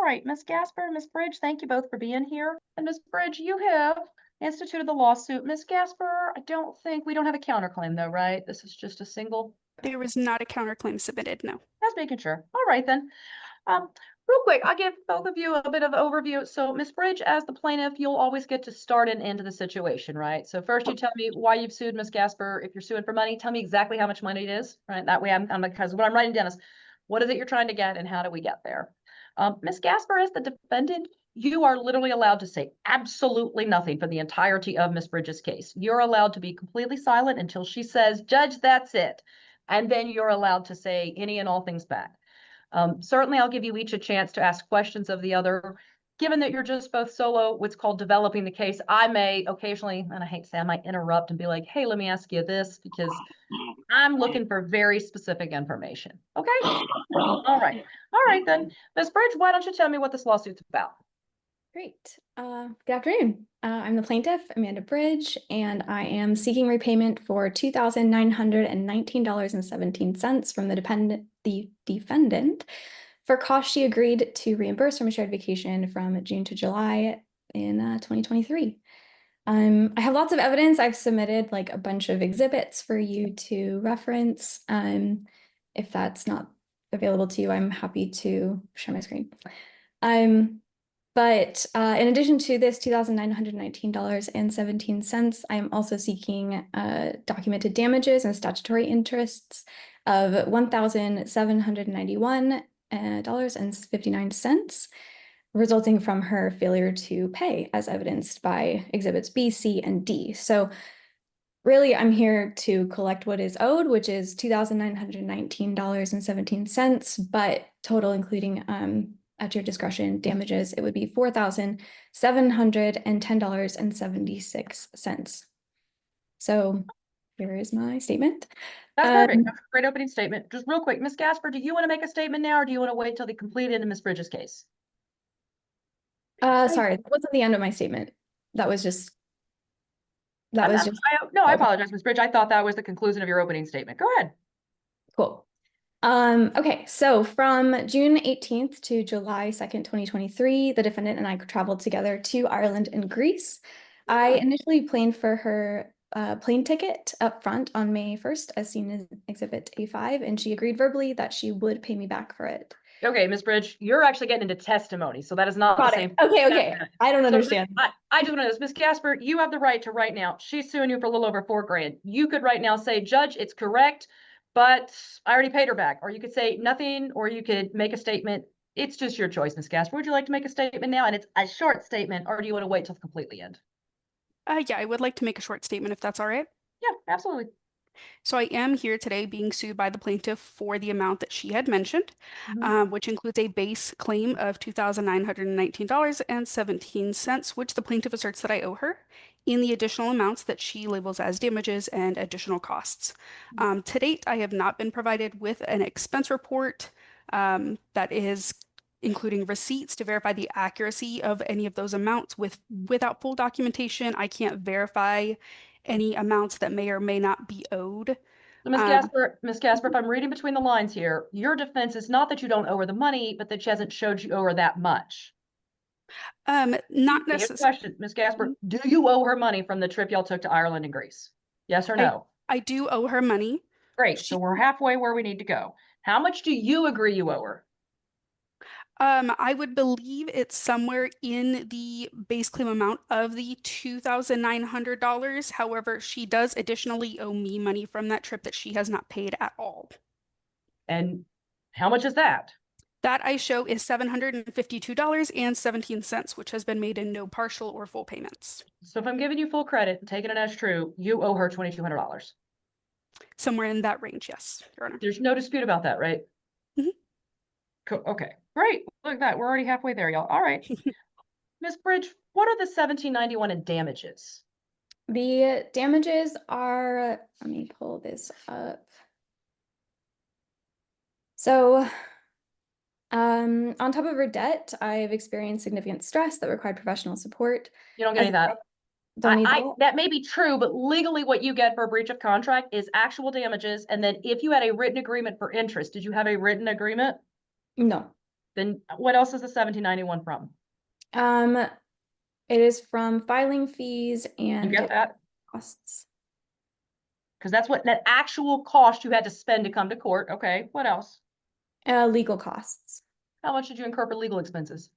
right, Ms. Gasper and Ms. Bridge, thank you both for being here. And Ms. Bridge, you have instituted the lawsuit. Ms. Gasper, we don't have a counterclaim though, right? This is just a single. There was not a counterclaim submitted, no. I was making sure. All right then. Real quick, I'll give both of you a bit of overview. So Ms. Bridge, as the plaintiff, you'll always get to start and end the situation, right? So first you tell me why you've sued Ms. Gasper. If you're suing for money, tell me exactly how much money it is, right? That way because what I'm writing down is what is it you're trying to get and how do we get there? Ms. Gasper, as the defendant, you are literally allowed to say absolutely nothing for the entirety of Ms. Bridges' case. You're allowed to be completely silent until she says, Judge, that's it. And then you're allowed to say any and all things back. Certainly, I'll give you each a chance to ask questions of the other. Given that you're just both solo, what's called developing the case, I may occasionally, and I hate to say, I might interrupt and be like, hey, let me ask you this, because I'm looking for very specific information. Okay? All right. All right, then. Ms. Bridge, why don't you tell me what this lawsuit's about? Great. Good afternoon. I'm the plaintiff, Amanda Bridge, and I am seeking repayment for $2,919.17 from the defendant for costs she agreed to reimburse from a shared vacation from June to July in 2023. I have lots of evidence. I've submitted like a bunch of exhibits for you to reference. If that's not available to you, I'm happy to share my screen. But in addition to this $2,919.17, I'm also seeking documented damages and statutory interests of $1,791.59, resulting from her failure to pay, as evidenced by exhibits B, C, and D. So really, I'm here to collect what is owed, which is $2,919.17, but total including at your discretion damages, it would be $4,710.76. So here is my statement. That's perfect. That's a great opening statement. Just real quick, Ms. Gasper, do you want to make a statement now, or do you want to wait till the complete end of Ms. Bridges' case? Sorry, that wasn't the end of my statement. That was just. I apologize, Ms. Bridge. I thought that was the conclusion of your opening statement. Go ahead. Cool. Okay, so from June 18th to July 2nd, 2023, the defendant and I traveled together to Ireland and Greece. I initially planned for her plane ticket up front on May 1st, as seen in Exhibit A5, and she agreed verbally that she would pay me back for it. Okay, Ms. Bridge, you're actually getting into testimony, so that is not the same. Okay. I don't understand. I just know this. Ms. Gasper, you have the right to right now. She's suing you for a little over $4,000. You could right now say, Judge, it's correct, but I already paid her back. Or you could say nothing, or you could make a statement. It's just your choice, Ms. Gasper. Would you like to make a statement now? And it's a short statement, or do you want to wait till the completely end? Yeah, I would like to make a short statement if that's all right. Yeah, absolutely. So I am here today being sued by the plaintiff for the amount that she had mentioned, which includes a base claim of $2,919.17, which the plaintiff asserts that I owe her, in the additional amounts that she labels as damages and additional costs. To date, I have not been provided with an expense report that is including receipts to verify the accuracy of any of those amounts. Without full documentation, I can't verify any amounts that may or may not be owed. Ms. Gasper, if I'm reading between the lines here, your defense is not that you don't owe her the money, but that she hasn't showed you owe her that much. Not necessarily. Question, Ms. Gasper, do you owe her money from the trip y'all took to Ireland and Greece? Yes or no? I do owe her money. Great. So we're halfway where we need to go. How much do you agree you owe her? I would believe it's somewhere in the base claim amount of the $2,900. However, she does additionally owe me money from that trip that she has not paid at all. And how much is that? That I show is $752.17, which has been made in no partial or full payments. So if I'm giving you full credit and taking it as true, you owe her $2,200. Somewhere in that range, yes, Your Honor. There's no dispute about that, right? Cool. Okay, great. Look at that. We're already halfway there, y'all. All right. Ms. Bridge, what are the $1,791 in damages? The damages are, let me pull this up. So on top of her debt, I've experienced significant stress that required professional support. You don't get any of that. That may be true, but legally what you get for a breach of contract is actual damages. And then if you had a written agreement for interest, did you have a written agreement? No. Then what else is the 1791 from? It is from filing fees You and get that? costs. Because that's what that actual cost you had to spend to come to court. Okay, what else? Legal costs. How much did you incur for legal expenses?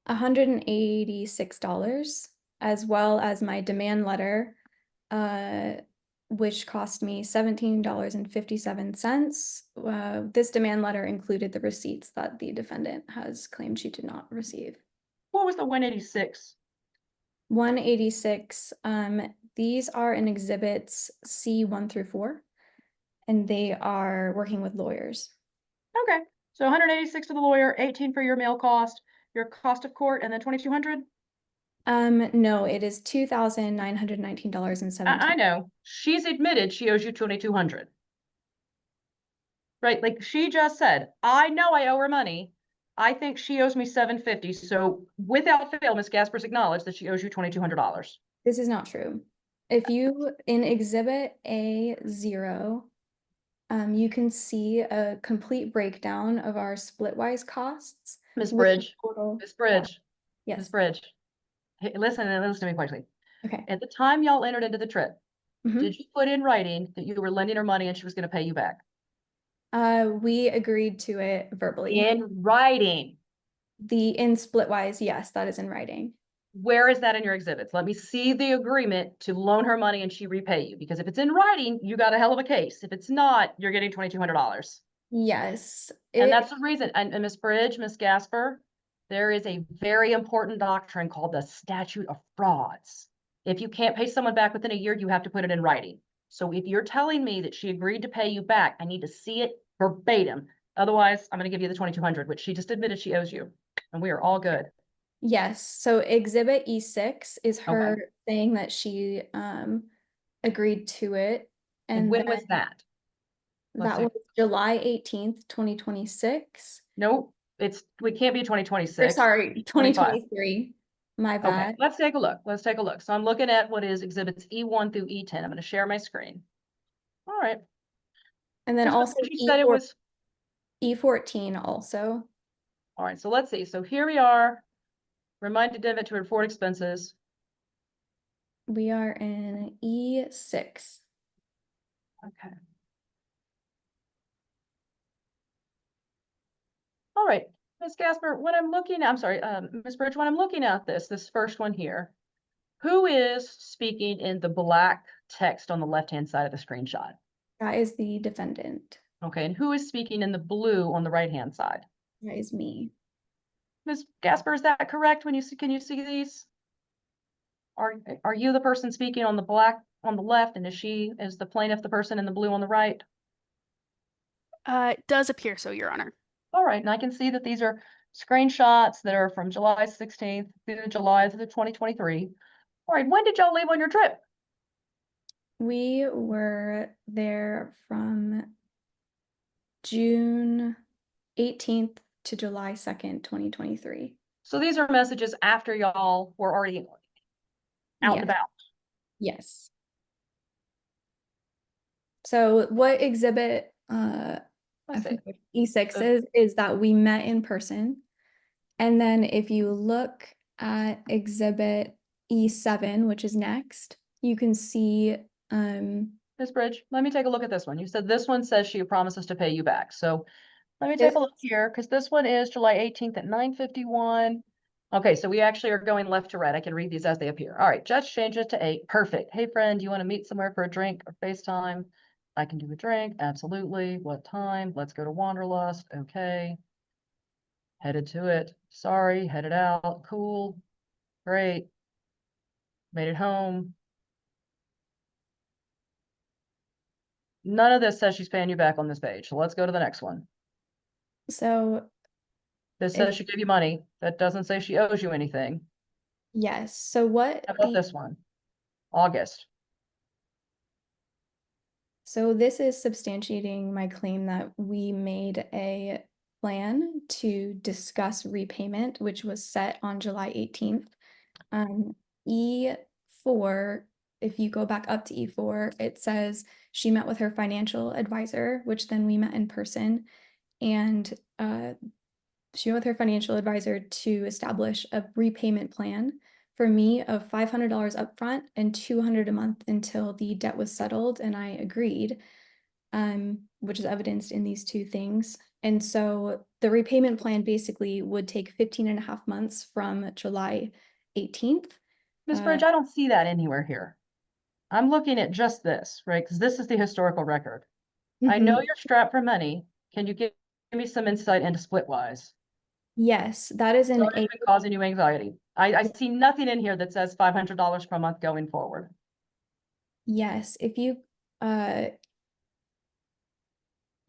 $186, as well as my demand letter, which cost me $17.57. This demand letter included the receipts that the defendant has claimed she did not receive. What was the 186? 186, these are in exhibits C1 through 4, and they are working with lawyers. Okay, so 186 to the lawyer, 18 for your mail cost, your cost of court, and then 2,200? No, it is $2,919.17. I know. She's admitted she owes you 2,200. Right, like she just said, I know I owe her money. I think she owes me $750. So without fail, Ms. Gasper's acknowledged that she owes you $2,200. This is not true. If you, in Exhibit A0, you can see a complete breakdown of our splitwise costs. Ms. with the Bridge, total- Ms. Bridge, Ms. Yes, Bridge. Hey, listen to me quickly. okay. At the time y'all entered into the trip, Mhm. did you put in writing that you were lending her money and she was going to pay you back? We agreed to it verbally. In writing. In splitwise, yes, that is in writing. Where is that in your exhibits? Let me see the agreement to loan her money and she repay you. Because if it's in writing, you got a hell of a case. If it's not, you're getting $2,200. Yes. And that's the reason. And Ms. Bridge, Ms. Gasper, there is a very important doctrine called the statute of frauds. If you can't pay someone back within a year, you have to put it in writing. So if you're telling me that she agreed to pay you back, I need to see it verbatim. Otherwise, I'm going to give you the 2,200, which she just admitted she owes you. And we are all good. Yes, so Exhibit E6 is her saying that she agreed to it. And when then was that? Let's that see. was July 18th, 2026. Nope, we can't be Or 2026. sorry, 2023. My Okay, bad. let's take a look. Let's take a look. So I'm looking at what is exhibits E1 through E10. I'm going to share my screen. All right. And then Here's what also she said it was. E14 also. All right, so let's see. So here we are. Remind defendant to report expenses. We are in E6. Okay. All right, Ms. Gasper, when I'm looking, I'm sorry, Ms. Bridge, when I'm looking at this first one here, who is speaking in the black text on the left-hand side of the screenshot? That is the defendant. Okay, and who is speaking in the blue on the right-hand side? That is me. Ms. Gasper, is that correct? Can you see these? Are you the person speaking on the black on the left, and is the plaintiff the person in the blue on the right? It does appear so, Your Honor. All right, and I can see that these are screenshots that are from July 16th through July of 2023. All right, when did y'all leave on your trip? We were there from June 18th to July 2nd, 2023. So these are messages after y'all were already out and Yes. about. Yes. So what exhibit Let's see. E6 is that we met in person. And then if you look at exhibit E7, which is next, you can see Ms. Bridge, let me take a look at this one. You said this one says she promises to pay you back. So let me This- take a look here, because this one is July 18th at 9:51. Okay, so we actually are going left to right. I can read these as they appear. All right, judge changes to 8. Perfect. Hey, friend, do you want to meet somewhere for a drink or FaceTime? I can do a drink. Absolutely. What time? Let's go to Wanderlust. Okay. Headed to it. Sorry, headed out. Cool. Great. Made it home. None of this says she's paying you back on this page. So let's go to the next one. So This says she gave you money. That doesn't say she owes you anything. yes. So what How about this one? August. So this is substantiating my claim that we made a plan to discuss repayment, which was set on July 18th. E4, if you go back up to E4, it says she met with her financial advisor, which then we met in person. And she went with her financial advisor to establish a repayment plan for me of $500 upfront and $200 a month until the debt was settled, and I agreed, which is evidenced in these two things. And so the repayment plan basically would take 15.5 months from July 18th. Ms. Bridge, I don't see that anywhere here. I'm looking at just this, right? Because this is the historical record. I know you're strapped for money. Can you give me some insight into Splitwise? Yes, that is an What has been causing you anxiety? I see nothing in here that says $500 per month going forward. yes. If you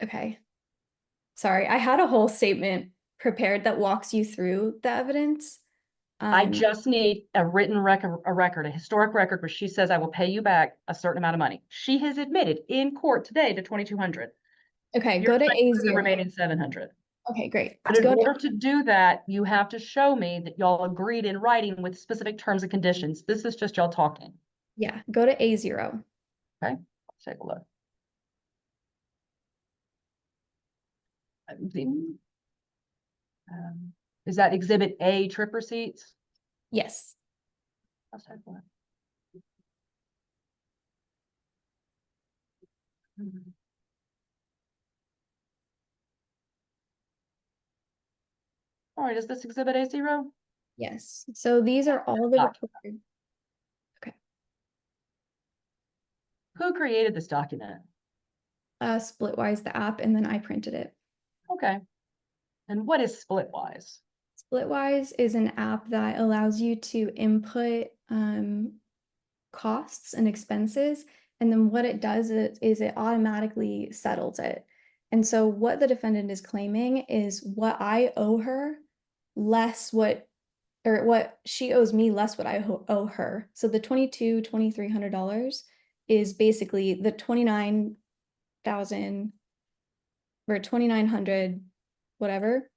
okay. Sorry, I had a whole statement prepared that walks you through the evidence. I just need a written record, a historic record where she says, I will pay you back a certain amount of money. She has admitted in court today to 2,200. Okay, You're go to the A0. remaining 700. Okay, great. But in order to do that, you have to show me that y'all agreed in writing with specific terms and conditions. This is just y'all talking. Yeah, go to A0. Okay, let's take a look. Is that Exhibit A, trip receipts? Yes. Let's take a look. All right, is this Exhibit A0? Yes. So these are all the required. Okay. Who created this document? Splitwise, the app, and then I printed it. Okay. And what is Splitwise? Splitwise is an app that allows you to input costs and expenses, and then what it does is it automatically settles it. And so what the defendant is claiming is what I owe her less what she owes me less what I owe her. So the $2,300 is basically the 29,000 or 2,900 whatever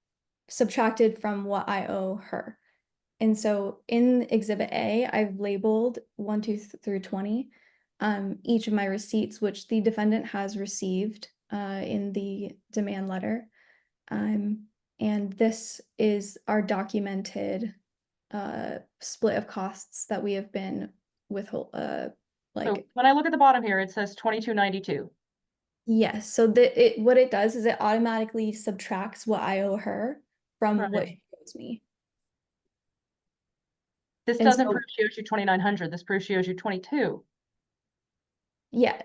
subtracted from what I owe her. And so in Exhibit A, I've labeled 1, 2 through 20, each of my receipts, which the defendant has received in the demand letter. And this is our documented split of costs that we have been withhold. So when I look at the bottom here, it says 2292. Yes. So what it does is it automatically subtracts what I owe her from what she owes me. This And doesn't so- prove she owes you 2,900. This proves she owes you 22. Yeah.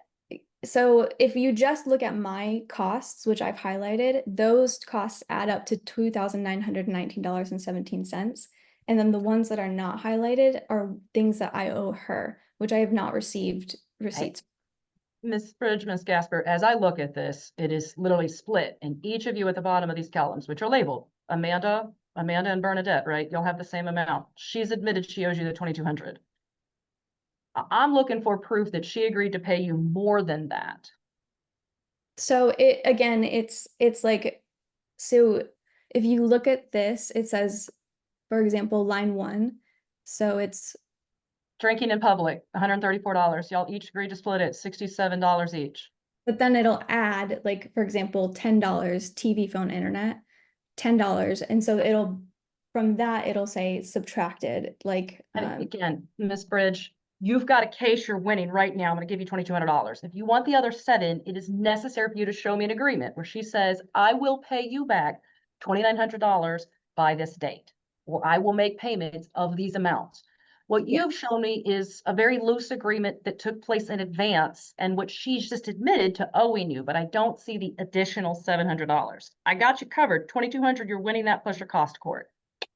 So if you just look at my costs, which I've highlighted, those costs add up to $2,919.17. And then the ones that are not highlighted are things that I owe her, which I have not received receipts. Ms. Bridge, Ms. Gasper, as I look at this, it is literally split. And each of you at the bottom of these columns, which are labeled Amanda and Bernadette, right? You'll have the same amount. She's admitted she owes you the 2,200. I'm looking for proof that she agreed to pay you more than that. So it's like, so if you look at this, it says, for example, line 1. So it's Drinking in public, $134. Y'all each agreed to split it, $67 each. but then it'll add, like, for example, $10 TV, phone, internet, $10. And so from that, it'll say subtracted, like, And again, Ms. Bridge, you've got a case you're winning right now. I'm going to give you $2,200. If you want the other 7, it is necessary for you to show me an agreement where she says, I will pay you back $2,900 by this date, or I will make payments of these amounts. What you've shown me is a very loose agreement that took place in advance and what she's just admitted to owing you, but I don't see the additional $700. I got you covered. $2,200, you're winning that plus your cost court.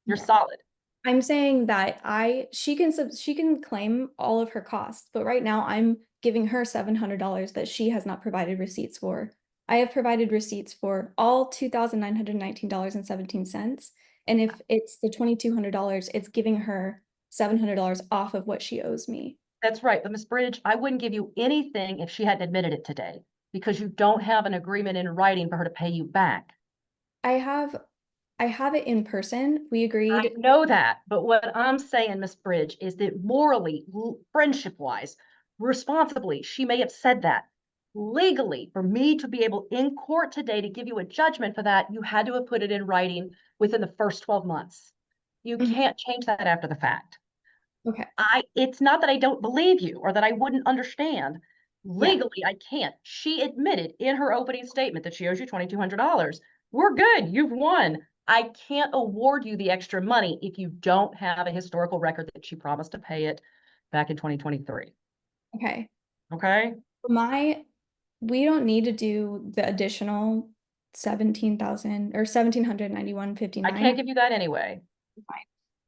You're solid. I'm saying that she can claim all of her costs, but right now I'm giving her $700 that she has not provided receipts for. I have provided receipts for all $2,919.17. And if it's the $2,200, it's giving her $700 off of what she owes me. That's right. But Ms. Bridge, I wouldn't give you anything if she hadn't admitted it today because you don't have an agreement in writing for her to pay you back. I have it in person. We agreed. I know that, but what I'm saying, Ms. Bridge, is that morally, friendship-wise, responsibly, she may have said that. Legally, for me to be able in court today to give you a judgment for that, you had to have put it in writing within the first 12 months. You Mhm. can't change that after the fact. Okay. It's not that I don't believe you or that I wouldn't understand. Yeah. Legally, I can't. She admitted in her opening statement that she owes you $2,200. We're good. You've won. I can't award you the extra money if you don't have a historical record that she promised to pay it back in 2023. Okay. Okay? We don't need to do the additional 17,000 or 1,791.59. I can't give you that anyway.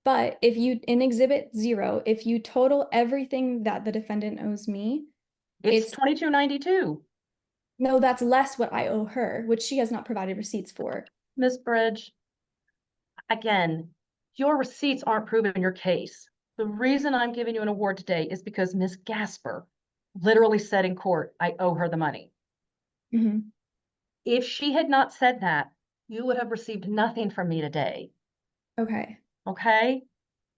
But if you, in Exhibit 0, if you total everything that the defendant owes me, It's It's- $2,292. no, that's less what I owe her, which she has not provided receipts for. Miss Bridge, again, your receipts aren't proving your case. The reason I'm giving you an award today is because Miss Gasper literally said in court, I owe her the money. Mhm. If she had not said that, you would have received nothing from me today. Okay. Okay?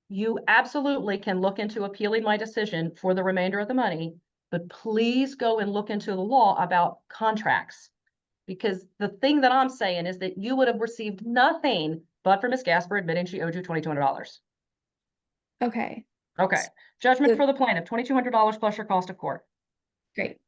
You absolutely can look into appealing my decision for the remainder of the money, but please go and look into the law about contracts. Because the thing that I'm saying is that you would have received nothing but for Miss Gasper admitting she owed you $2,200. Okay. Okay. Judgment So- for the plaintiff, $2,200 plus your cost of court. Great.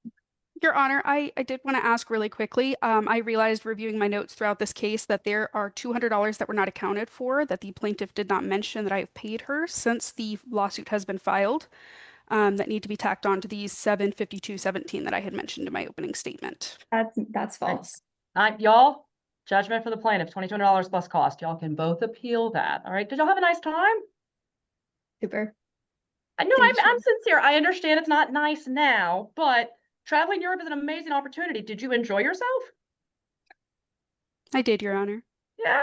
Your Honor, I did want to ask really quickly. I realized reviewing my notes throughout this case that there are $200 that were not accounted for that the plaintiff did not mention that I have paid her since the lawsuit has been filed, that need to be tacked on to the 752.17 that I had mentioned in my opening statement. That's false. Y'all, judgment for the plaintiff, $2,200 plus cost. Y'all can both appeal that. All right. Did y'all have a nice time? Super. I know Thank you. I'm sincere. I understand it's not nice now, but traveling Europe is an amazing opportunity. Did you enjoy yourself? I did, Your Honor. Yeah.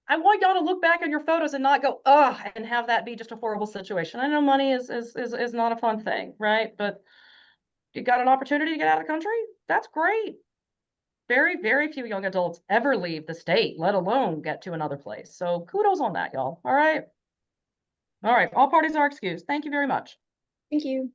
I want y'all to look back on your photos and not go, ugh, and have that be just a horrible situation. I know money is not a fun thing, right? But you got an opportunity to get out of the country? That's great. Very, very few young adults ever leave the state, let alone get to another place. So kudos on that, y'all. All right. All right. All parties are excused. Thank you very much. Thank you.